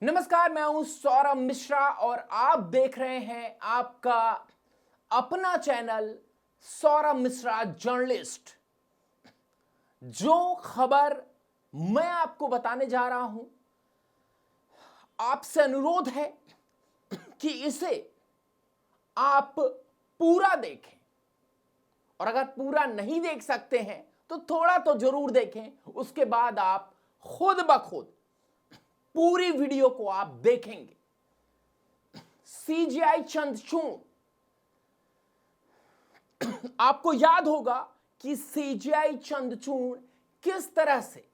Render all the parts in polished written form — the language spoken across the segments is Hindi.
नमस्कार, मैं हूं सौरभ मिश्रा और आप देख रहे हैं आपका अपना चैनल सौरभ मिश्रा जर्नलिस्ट। जो खबर मैं आपको बताने जा रहा हूं, आपसे अनुरोध है कि इसे आप पूरा देखें और अगर पूरा नहीं देख सकते हैं तो थोड़ा तो जरूर देखें। उसके बाद आप खुद ब खुद पूरी वीडियो को आप देखेंगे। सीजीआई चंद्रचूड़, आपको याद होगा कि सीजीआई चंद्रचूड़ किस तरह से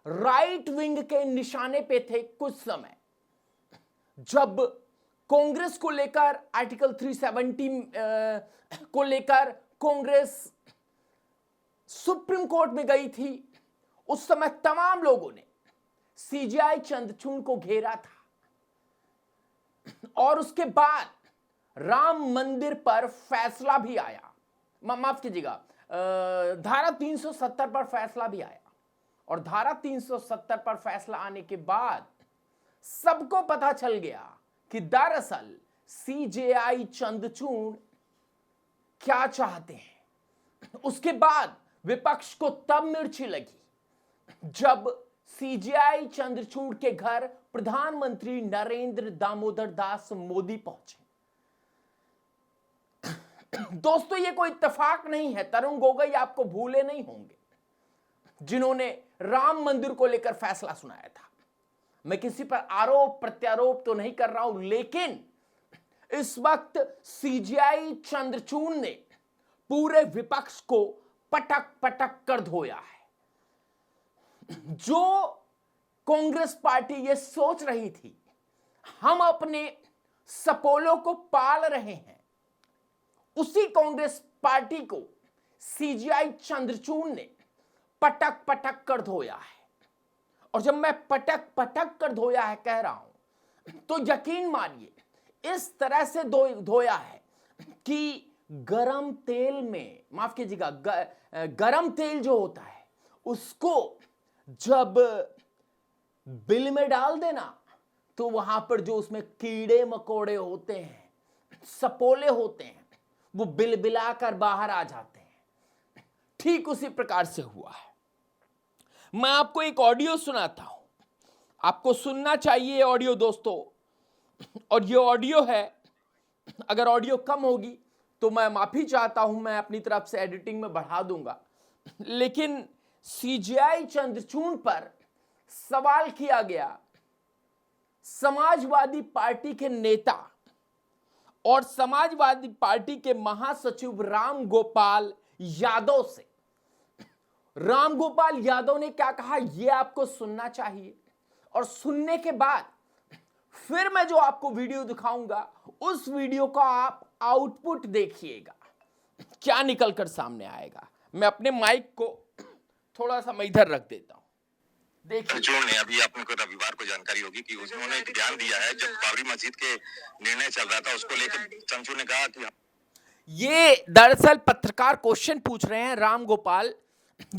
राइट विंग के निशाने पे थे। कुछ समय जब कांग्रेस को लेकर आर्टिकल 370 को लेकर कांग्रेस सुप्रीम कोर्ट में गई थी, उस समय तमाम लोगों ने सीजीआई चंद्रचूड़ को घेरा था और उसके बाद राम मंदिर पर फैसला भी आया। माफ कीजिएगा, धारा 370 पर फैसला भी आया और धारा 370 पर फैसला आने के बाद सबको पता चल गया कि दरअसल सीजीआई चंद्रचूड़ क्या चाहते हैं। उसके बाद विपक्ष को तब मिर्ची लगी जब सीजीआई चंद्रचूड़ के घर प्रधानमंत्री नरेंद्र दामोदर दास मोदी पहुंचे। दोस्तों, ये कोई इत्तेफाक नहीं है। तरुण गोगोई आपको भूले नहीं होंगे, जिन्होंने राम मंदिर को लेकर फैसला सुनाया था। मैं किसी पर आरोप प्रत्यारोप तो नहीं कर रहा हूं, लेकिन इस वक्त सीजीआई चंद्रचूड़ ने पूरे विपक्ष को पटक पटक कर धोया है। जो कांग्रेस पार्टी ये सोच रही थी हम अपने सपोलों को पाल रहे हैं, उसी कांग्रेस पार्टी को सीजीआई चंद्रचूड़ ने पटक पटक कर धोया है। और जब मैं पटक पटक कर धोया है कह रहा हूं, तो यकीन मानिए इस तरह से धोया है कि गरम तेल में, माफ कीजिएगा, गरम तेल जो होता है उसको जब बिल में डाल देना तो वहां पर जो उसमें कीड़े मकोड़े होते हैं, सपोले होते हैं, वो बिलबिलाकर बाहर आ जाते हैं। ठीक उसी प्रकार से हुआ है। मैं आपको एक ऑडियो सुनाता हूं, आपको सुनना चाहिए ऑडियो दोस्तों। और ये ऑडियो है, अगर ऑडियो कम होगी तो मैं माफी चाहता हूं, मैं अपनी तरफ से एडिटिंग में बढ़ा दूंगा। लेकिन सीजीआई चंद्रचूड़ पर सवाल किया गया समाजवादी पार्टी के नेता और समाजवादी पार्टी के महासचिव राम गोपाल यादव से। राम गोपाल यादव ने क्या कहा यह आपको सुनना चाहिए और सुनने के बाद फिर मैं जो आपको वीडियो दिखाऊंगा उस वीडियो का आप आउटपुट देखिएगा, क्या निकलकर सामने आएगा। मैं अपने माइक को थोड़ा सा मैं इधर रख देता हूं। चंद्रचूड़ ने, अभी आपको रविवार को जानकारी होगी कि उन्होंने एक बयान दिया है। जब बाबरी मस्जिद के निर्णय चल रहा था उसको लेकर चंद्रचूड़ ने कहा कि ये दरअसल पत्रकार क्वेश्चन पूछ रहे हैं राम गोपाल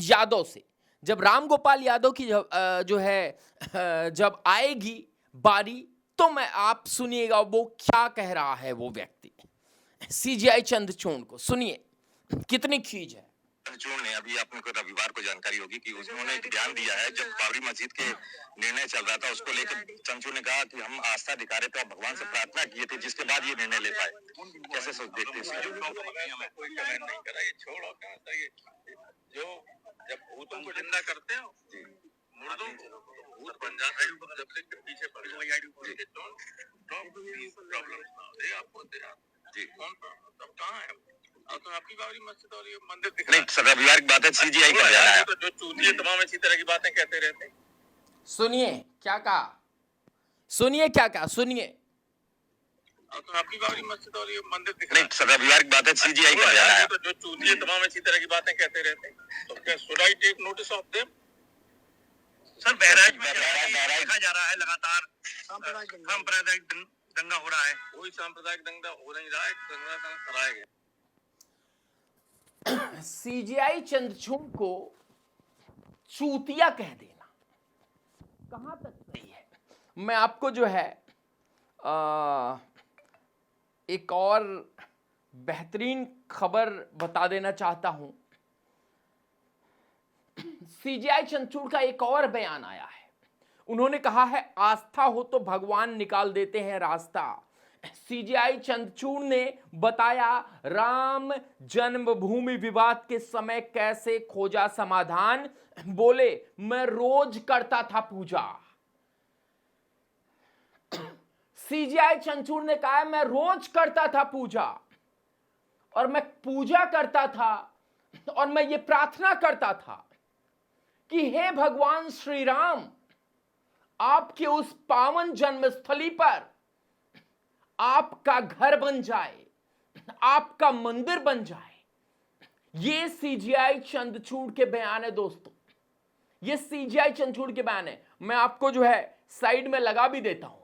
यादव से। जब राम गोपाल यादव की जो है जब आएगी बारी तो मैं आप सुनिएगा वो क्या कह रहा है वो व्यक्ति सीजीआई चंद्रचूड़ को। सुनिए कितनी खींच है। चंद्रचूड़ ने, अभी आपको रविवार को जानकारी होगी कि उन्होंने एक बयान दिया है। जब बाबरी मस्जिद के निर्णय चल रहा था उसको लेकर चंद्रचूड़ ने कहा कि हम आस्था दिखा रहे थे और भगवान से प्रार्थना किए थे, जिसके बाद ये निर्णय ले पाए। कैसे सोच देखते हैं? कोई कमेंट नहीं करा, ये छोड़ो। क्या होता है जो जब भूतों को जिंदा करते हो, मुर्दों को भूत बन जाता है, जब से पीछे पड़ गए प्रॉब्लम आपको जी कौन तब कहाँ है? तो आपकी बाबरी मस्जिद और ये मंदिर दिख रहा है। नहीं, रविवार की बात है, सीजीआई का बयान आया। तो जो चूतिए तमाम इसी तरह की बातें कहते रहते हैं। सुनिए क्या कहा, सुनिए क्या कहा, सुनिए। तो आपकी बाबरी मस्जिद और ये मंदिर दिख रहा है। रविवार की बात है, सीजीआई का बयान आया। तो जो चूतिए तमाम इसी तरह की बातें कहते रहते हैं। तो क्या should I take notice of them? Sir, Bahraich में देखा जा रहा है लगातार सांप्रदायिक दंगा हो रहा है। कोई सांप्रदायिक दंगा हो नहीं रहा है, दंगा कराया गया। सीजीआई चंद्रचूड़ को चूतिया कह देना कहां तक सही है? मैं आपको जो है एक और बेहतरीन खबर बता देना चाहता हूं। सीजेआई चंद्रचूड़ का एक और बयान आया है। उन्होंने कहा है, आस्था हो तो भगवान निकाल देते हैं रास्ता। सीजेआई चंद्रचूड़ ने बताया, राम जन्मभूमि विवाद के समय कैसे खोजा समाधान। बोले, मैं रोज करता था पूजा। सीजेआई चंद्रचूड़ ने कहा, मैं रोज करता था पूजा, और मैं पूजा करता था और मैं ये प्रार्थना करता था कि हे भगवान श्री राम, आपके उस पावन जन्मस्थली पर आपका घर बन जाए, आपका मंदिर बन जाए। ये सीजेआई चंद्रचूड़ के बयान है दोस्तों, ये सीजेआई चंद्रचूड़ के बयान है। मैं आपको जो है साइड में लगा भी देता हूं,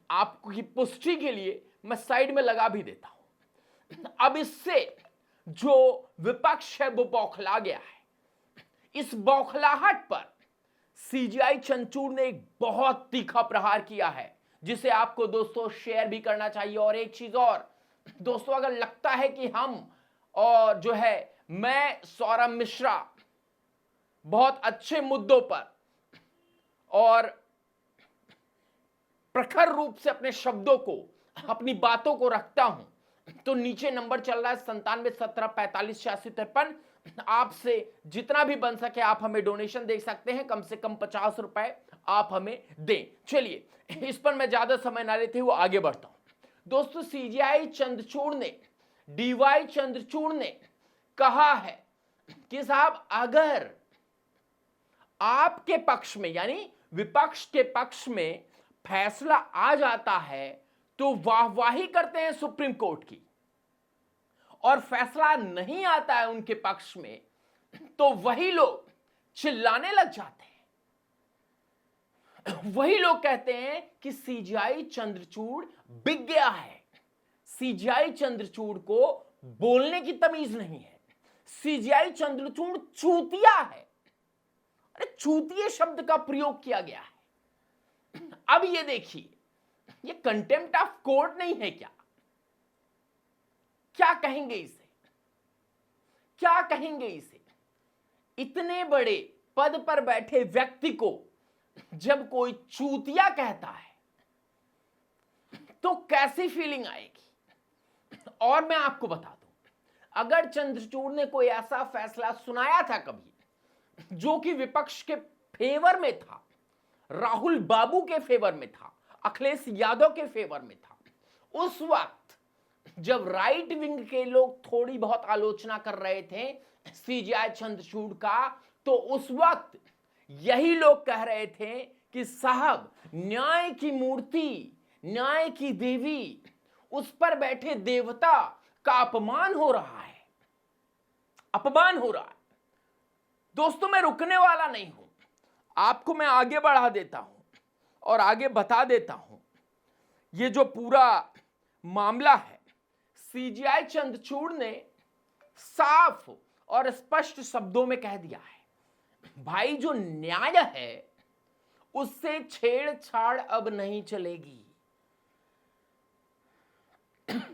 आपकी पुष्टि के लिए मैं साइड में लगा भी देता हूं। अब इससे जो विपक्ष है वो बौखला गया है। इस बौखलाहट पर सीजेआई चंद्रचूड़ ने एक बहुत तीखा प्रहार किया है, जिसे आपको दोस्तों शेयर भी करना चाहिए। और एक चीज और दोस्तों, अगर लगता है कि हम और जो है मैं सौरभ मिश्रा बहुत अच्छे मुद्दों पर और प्रखर रूप से अपने शब्दों को, अपनी बातों को रखता हूं, तो नीचे नंबर चल रहा है 9717458653। आपसे जितना भी बन सके आप हमें डोनेशन दे सकते हैं, कम से कम 50 रुपए आप हमें दें। चलिए, इस पर मैं ज्यादा समय ना लेते हुए आगे बढ़ता हूं। दोस्तों, सीजेआई चंद्रचूड़ ने, डीवाई चंद्रचूड़ ने कहा है कि साहब, अगर आपके पक्ष में यानी विपक्ष के पक्ष में फैसला आ जाता है तो वाहवाही करते हैं सुप्रीम कोर्ट की, और फैसला नहीं आता है उनके पक्ष में तो वही लोग चिल्लाने लग जाते हैं। वही लोग कहते हैं कि सीजेआई चंद्रचूड़ बिक गया है, सीजेआई चंद्रचूड़ को बोलने की तमीज नहीं है, सीजेआई चंद्रचूड़ चूतिया है। अरे चूतिए शब्द का प्रयोग किया गया है। अब ये देखिए, ये कंटेम्प्ट ऑफ कोर्ट नहीं है क्या? क्या कहेंगे इसे, क्या कहेंगे इसे? इतने बड़े पद पर बैठे व्यक्ति को जब कोई चूतिया कहता है तो कैसी फीलिंग आएगी? और मैं आपको बता दूं, अगर चंद्रचूड़ ने कोई ऐसा फैसला सुनाया था कभी जो कि विपक्ष के फेवर में था, राहुल बाबू के फेवर में था, अखिलेश यादव के फेवर में था, उस वक्त जब राइट विंग के लोग थोड़ी बहुत आलोचना कर रहे थे सीजेआई चंद्रचूड़ का, तो उस वक्त यही लोग कह रहे थे कि साहब, न्याय की मूर्ति, न्याय की देवी, उस पर बैठे देवता का अपमान हो रहा है, अपमान हो रहा है। दोस्तों, मैं रुकने वाला नहीं हूं, आपको मैं आगे बढ़ा देता हूं और आगे बता देता हूं। ये जो पूरा मामला है, सीजेआई चंद्रचूड़ ने साफ और स्पष्ट शब्दों में कह दिया है, भाई जो न्याय है उससे छेड़छाड़ अब नहीं चलेगी।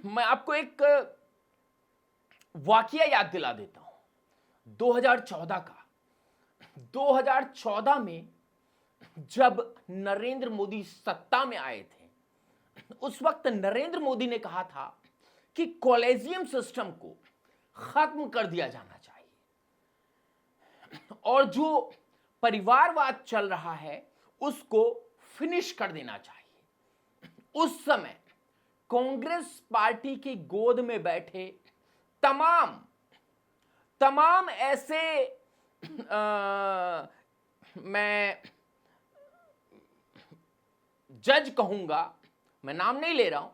मैं आपको एक वाकया याद दिला देता हूं 2014 का। 2014 में जब नरेंद्र मोदी सत्ता में आए थे, उस वक्त नरेंद्र मोदी ने कहा था कि कॉलेजियम सिस्टम को खत्म कर दिया जाना चाहिए और जो परिवारवाद चल रहा है उसको फिनिश कर देना चाहिए। उस समय कांग्रेस पार्टी की गोद में बैठे तमाम ऐसे मैं जज कहूंगा, मैं नाम नहीं ले रहा हूं,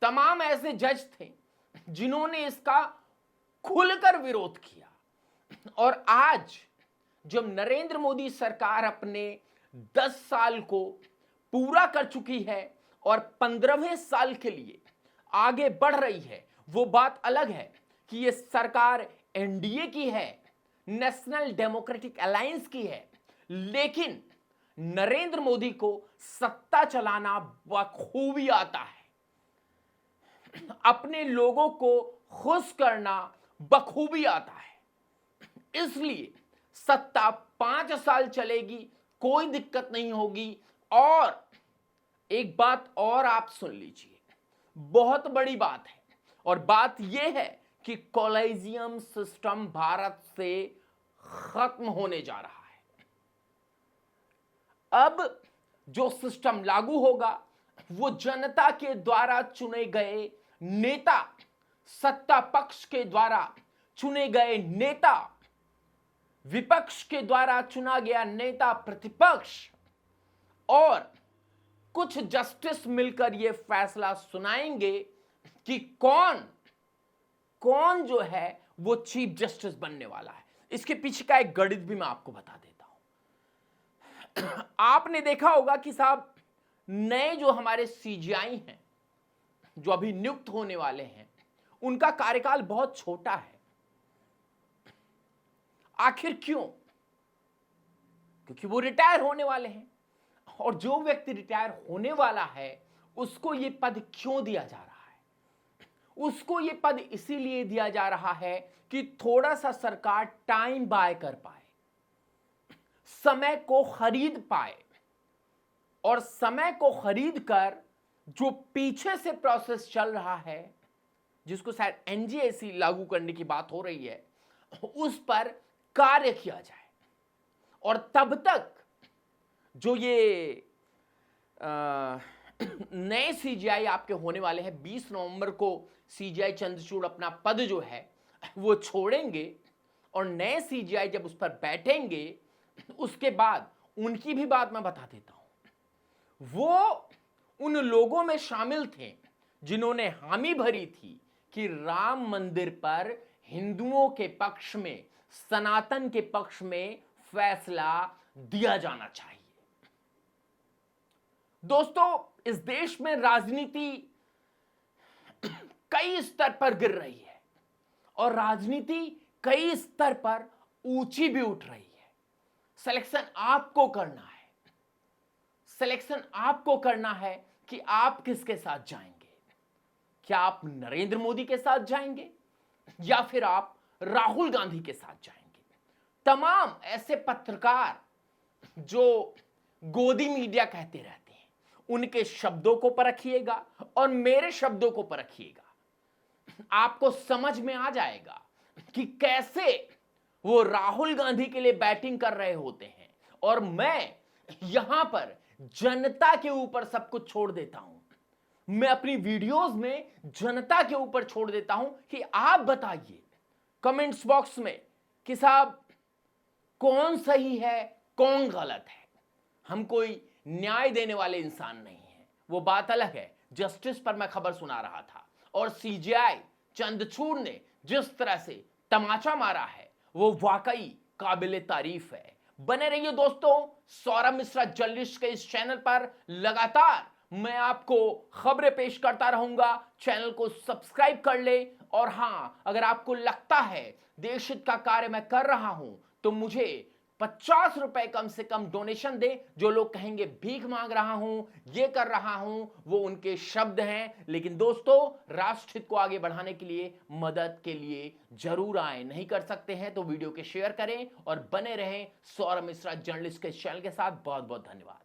तमाम ऐसे जज थे जिन्होंने इसका खुलकर विरोध किया। और आज जब नरेंद्र मोदी सरकार अपने 10 साल को पूरा कर चुकी है और 15वें साल के लिए आगे बढ़ रही है, वो बात अलग है कि ये सरकार एनडीए की है, नेशनल डेमोक्रेटिक अलायंस की है, लेकिन नरेंद्र मोदी को सत्ता चलाना बखूबी आता है, अपने लोगों को खुश करना बखूबी आता है। इसलिए सत्ता 5 साल चलेगी, कोई दिक्कत नहीं होगी। और एक बात और आप सुन लीजिए, बहुत बड़ी बात है, और बात यह है कि कॉलेजियम सिस्टम भारत से खत्म होने जा रहा है। अब जो सिस्टम लागू होगा वो जनता के द्वारा चुने गए नेता, सत्ता पक्ष के द्वारा चुने गए नेता, विपक्ष के द्वारा चुना गया नेता, प्रतिपक्ष, और कुछ जस्टिस मिलकर यह फैसला सुनाएंगे कि कौन जो है वो चीफ जस्टिस बनने वाला है। इसके पीछे का एक गणित भी मैं आपको बता देता हूं। आपने देखा होगा कि साहब, नए जो हमारे सीजीआई हैं, जो अभी नियुक्त होने वाले हैं, उनका कार्यकाल बहुत छोटा है। आखिर क्यों? क्योंकि वो रिटायर होने वाले हैं, और जो व्यक्ति रिटायर होने वाला है उसको ये पद क्यों दिया जा रहा है? उसको ये पद इसीलिए दिया जा रहा है कि थोड़ा सा सरकार टाइम बाय कर पाए, समय को खरीद पाए, और समय को खरीद कर जो पीछे से प्रोसेस चल रहा है, जिसको शायद एनजीएसी लागू करने की बात हो रही है, उस पर कार्य किया जाए। और तब तक जो ये नए सीजीआई आपके होने वाले हैं, 20 नवंबर को सीजीआई चंद्रचूड़ अपना पद जो है वो छोड़ेंगे, और नए सीजीआई जब उस पर बैठेंगे, उसके बाद उनकी भी बात मैं बता देता हूं। वो उन लोगों में शामिल थे जिन्होंने हामी भरी थी कि राम मंदिर पर हिंदुओं के पक्ष में, सनातन के पक्ष में फैसला दिया जाना चाहिए। दोस्तों, इस देश में राजनीति कई स्तर पर गिर रही है, और राजनीति कई स्तर पर ऊंची भी उठ रही है। सिलेक्शन आपको करना है, सिलेक्शन आपको करना है कि आप किसके साथ जाएंगे। क्या आप नरेंद्र मोदी के साथ जाएंगे, या फिर आप राहुल गांधी के साथ जाएंगे? तमाम ऐसे पत्रकार जो गोदी मीडिया कहते रहते हैं, उनके शब्दों को परखिएगा और मेरे शब्दों को परखिएगा। आपको समझ में आ जाएगा कि कैसे वो राहुल गांधी के लिए बैटिंग कर रहे होते हैं, और मैं यहां पर जनता के ऊपर सब कुछ छोड़ देता हूं। मैं अपनी वीडियोस में जनता के ऊपर छोड़ देता हूं कि आप बताइए कमेंट्स बॉक्स में कि साहब कौन सही है, कौन गलत है। हम कोई न्याय देने वाले इंसान नहीं हैं, वो बात अलग है। जस्टिस पर मैं खबर सुना रहा था, और सीजीआई चंद्रचूड़ ने जिस तरह से तमाचा मारा है वो वाकई काबिले तारीफ है। बने रहिए दोस्तों सौरभ मिश्रा जर्नलिस्ट के इस चैनल पर। लगातार मैं आपको खबरें पेश करता रहूंगा। चैनल को सब्सक्राइब कर ले, और हां, अगर आपको लगता है देश हित का कार्य मैं कर रहा हूं तो मुझे 50 रुपए कम से कम डोनेशन दे। जो लोग कहेंगे भीख मांग रहा हूं, ये कर रहा हूं, वो उनके शब्द हैं, लेकिन दोस्तों राष्ट्र हित को आगे बढ़ाने के लिए, मदद के लिए जरूर आए। नहीं कर सकते हैं तो वीडियो के शेयर करें, और बने रहें सौरभ मिश्रा जर्नलिस्ट के चैनल के साथ। बहुत बहुत धन्यवाद।